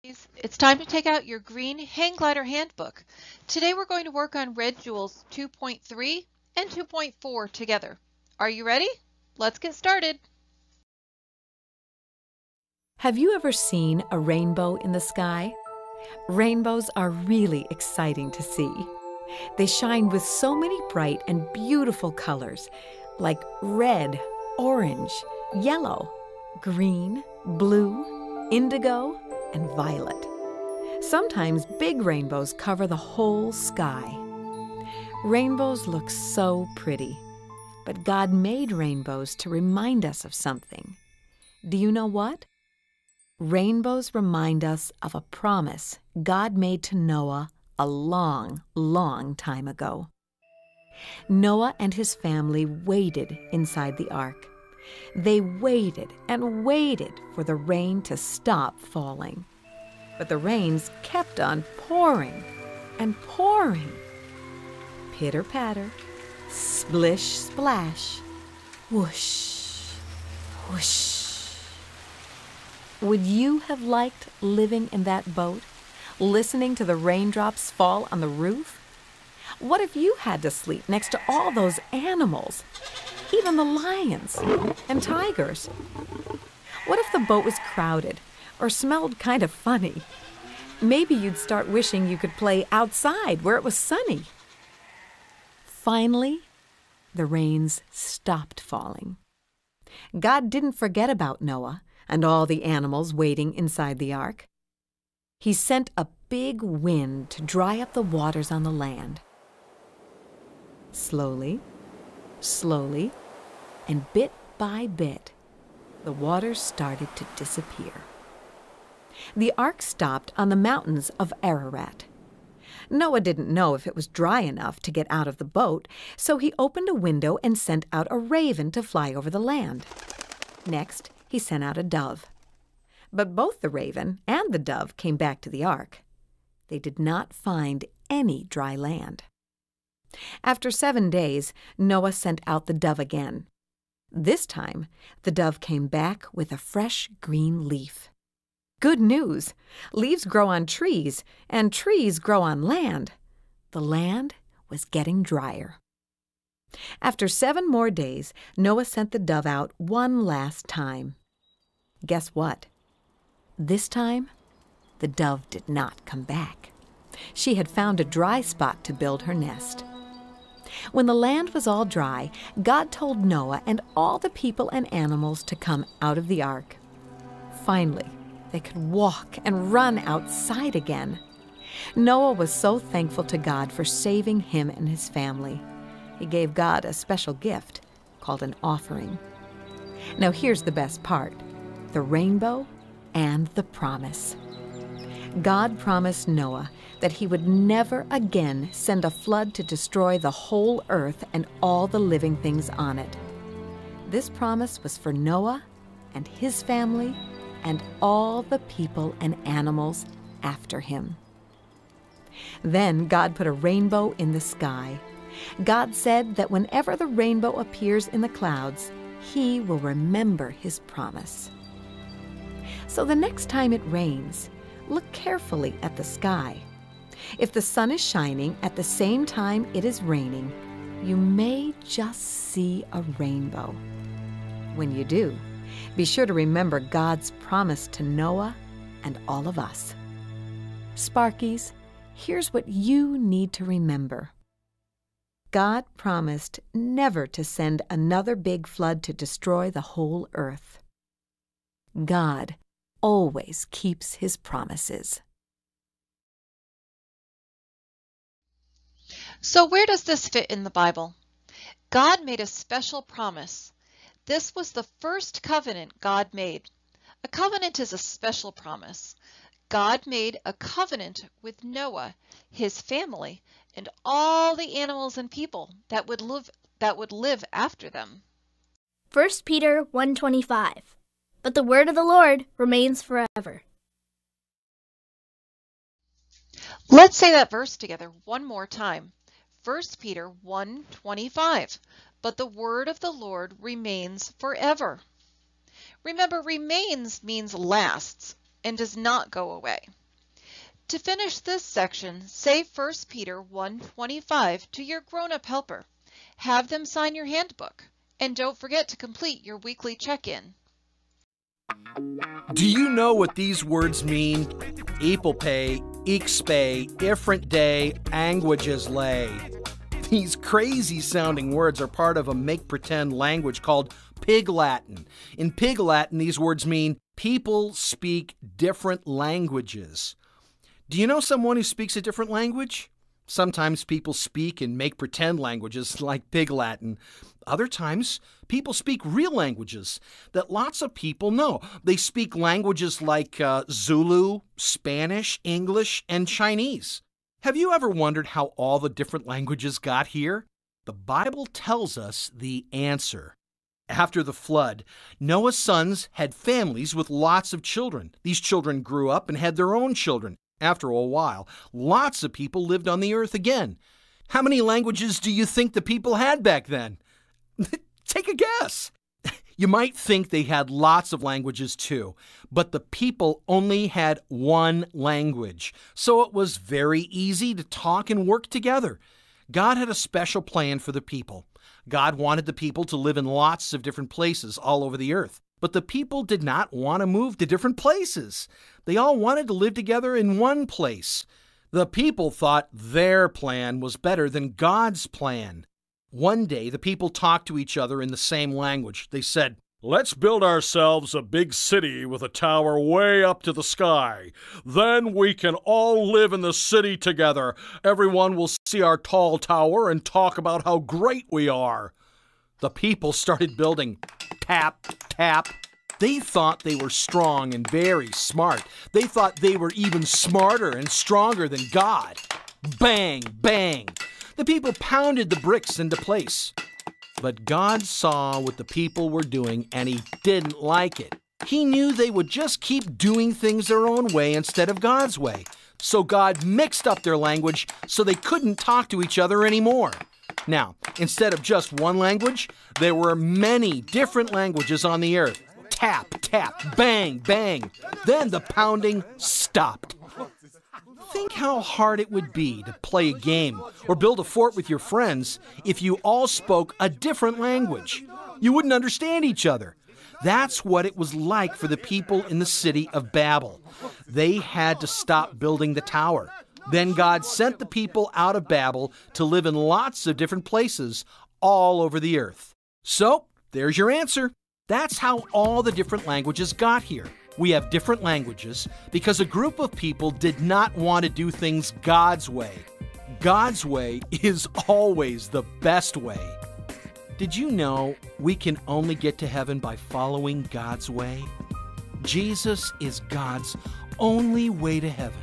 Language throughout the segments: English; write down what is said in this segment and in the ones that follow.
It's time to take out your green HangGlider Handbook. Today we're going to work on Red Jewels 2.3 and 2.4 together. Are you ready? Let's get started. Have you ever seen a rainbow in the sky? Rainbows are really exciting to see. They shine with so many bright and beautiful colors, like red, orange, yellow, green, blue, indigo, and violet. Sometimes big rainbows cover the whole sky. Rainbows look so pretty, but God made rainbows to remind us of something. Do you know what? Rainbows remind us of a promise God made to Noah a long, long time ago. Noah and his family waited inside the ark. They waited and waited for the rain to stop falling. But the rains kept on pouring and pouring. Pitter-patter, splish-splash, whoosh, whoosh. Would you have liked living in that boat, listening to the raindrops fall on the roof? What if you had to sleep next to all those animals, even the lions and tigers? What if the boat was crowded or smelled kind of funny? Maybe you'd start wishing you could play outside where it was sunny. Finally, the rains stopped falling. God didn't forget about Noah and all the animals waiting inside the ark. He sent a big wind to dry up the waters on the land. Slowly, slowly, and bit by bit, the waters started to disappear. The ark stopped on the mountains of Ararat. Noah didn't know if it was dry enough to get out of the boat, so he opened a window and sent out a raven to fly over the land. Next, he sent out a dove. But both the raven and the dove came back to the ark. They did not find any dry land. After 7 days, Noah sent out the dove again. This time, the dove came back with a fresh green leaf. Good news! Leaves grow on trees, and trees grow on land. The land was getting drier. After 7 more days, Noah sent the dove out one last time. Guess what? This time, the dove did not come back. She had found a dry spot to build her nest. When the land was all dry, God told Noah and all the people and animals to come out of the ark. Finally, they could walk and run outside again. Noah was so thankful to God for saving him and his family. He gave God a special gift called an offering. Now here's the best part: the rainbow and the promise. God promised Noah that he would never again send a flood to destroy the whole earth and all the living things on it. This promise was for Noah and his family and all the people and animals after him. Then God put a rainbow in the sky. God said that whenever the rainbow appears in the clouds, he will remember his promise. So the next time it rains, look carefully at the sky. If the sun is shining at the same time it is raining, you may just see a rainbow. When you do, be sure to remember God's promise to Noah and all of us. Sparkies, here's what you need to remember. God promised never to send another big flood to destroy the whole earth. God always keeps his promises. So where does this fit in the Bible? God made a special promise. This was the first covenant God made. A covenant is a special promise. God made a covenant with Noah, his family, and all the animals and people that would live after them. 1 Peter 1:25. But the word of the Lord remains forever. Let's say that verse together one more time. 1 Peter 1:25. But the word of the Lord remains forever. Remember, remains means lasts. and does not go away. To finish this section, say 1 Peter 1:25 to your grown-up helper. Have them sign your handbook, and don't forget to complete your weekly check-in. Do you know what these words mean? Epelpe, ixpe, ifrent day, anguages lay. These crazy-sounding words are part of a make-pretend language called Pig Latin. In Pig Latin, these words mean people speak different languages. Do you know someone who speaks a different language? Sometimes people speak and make pretend languages like Pig Latin. Other times, people speak real languages that lots of people know. They speak languages like Zulu, Spanish, English, and Chinese. Have you ever wondered how all the different languages got here? The Bible tells us the answer. After the flood, Noah's sons had families with lots of children. These children grew up and had their own children. After a while, lots of people lived on the earth again. How many languages do you think the people had back then? Take a guess. You might think they had lots of languages too, but the people only had one language, so it was very easy to talk and work together. God had a special plan for the people. God wanted the people to live in lots of different places all over the earth. But the people did not want to move to different places. They all wanted to live together in one place. The people thought their plan was better than God's plan. One day, the people talked to each other in the same language. They said, "Let's build ourselves a big city with a tower way up to the sky. Then we can all live in the city together. Everyone will see our tall tower and talk about how great we are." The people started building. Tap, tap. They thought they were strong and very smart. They thought they were even smarter and stronger than God. Bang, bang. The people pounded the bricks into place. But God saw what the people were doing, and He didn't like it. He knew they would just keep doing things their own way instead of God's way. So God mixed up their language so they couldn't talk to each other anymore. Now, instead of just one language, there were many different languages on the earth. Tap, tap, bang, bang. Then the pounding stopped. Think how hard it would be to play a game or build a fort with your friends if you all spoke a different language. You wouldn't understand each other. That's what it was like for the people in the city of Babel. They had to stop building the tower. Then God sent the people out of Babel to live in lots of different places all over the earth. So, there's your answer. That's how all the different languages got here. We have different languages because a group of people did not want to do things God's way. God's way is always the best way. Did you know we can only get to heaven by following God's way? Jesus is God's only way to heaven.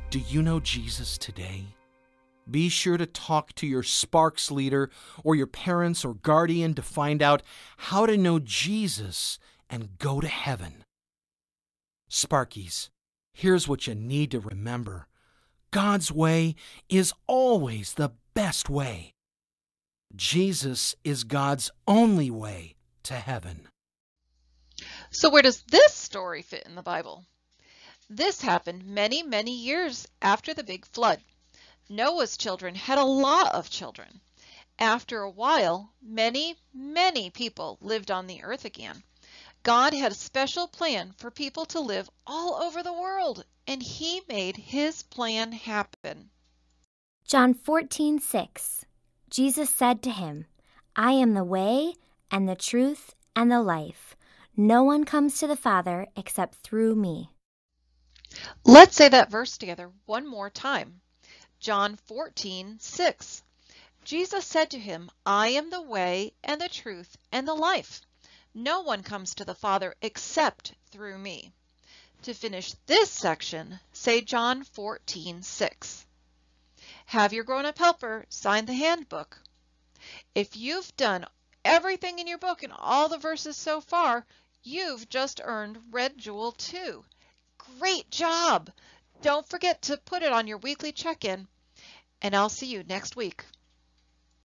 Do you know Jesus today? Be sure to talk to your Sparks leader or your parents or guardian to find out how to know Jesus and go to heaven. Sparkies, here's what you need to remember. God's way is always the best way. Jesus is God's only way to heaven. So where does this story fit in the Bible? This happened many, many years after the big flood. Noah's children had a lot of children. After a while, many, many people lived on the earth again. God had a special plan for people to live all over the world, and He made His plan happen. John 14:6. Jesus said to him, "I am the way and the truth and the life. No one comes to the Father except through me." Let's say that verse together one more time. John 14:6. Jesus said to him, "I am the way and the truth and the life. No one comes to the Father except through me." To finish this section, say John 14:6. Have your grown-up helper sign the handbook. If you've done everything in your book and all the verses so far, you've just earned Red Jewel 2. Great job! Don't forget to put it on your weekly check-in, and I'll see you next week.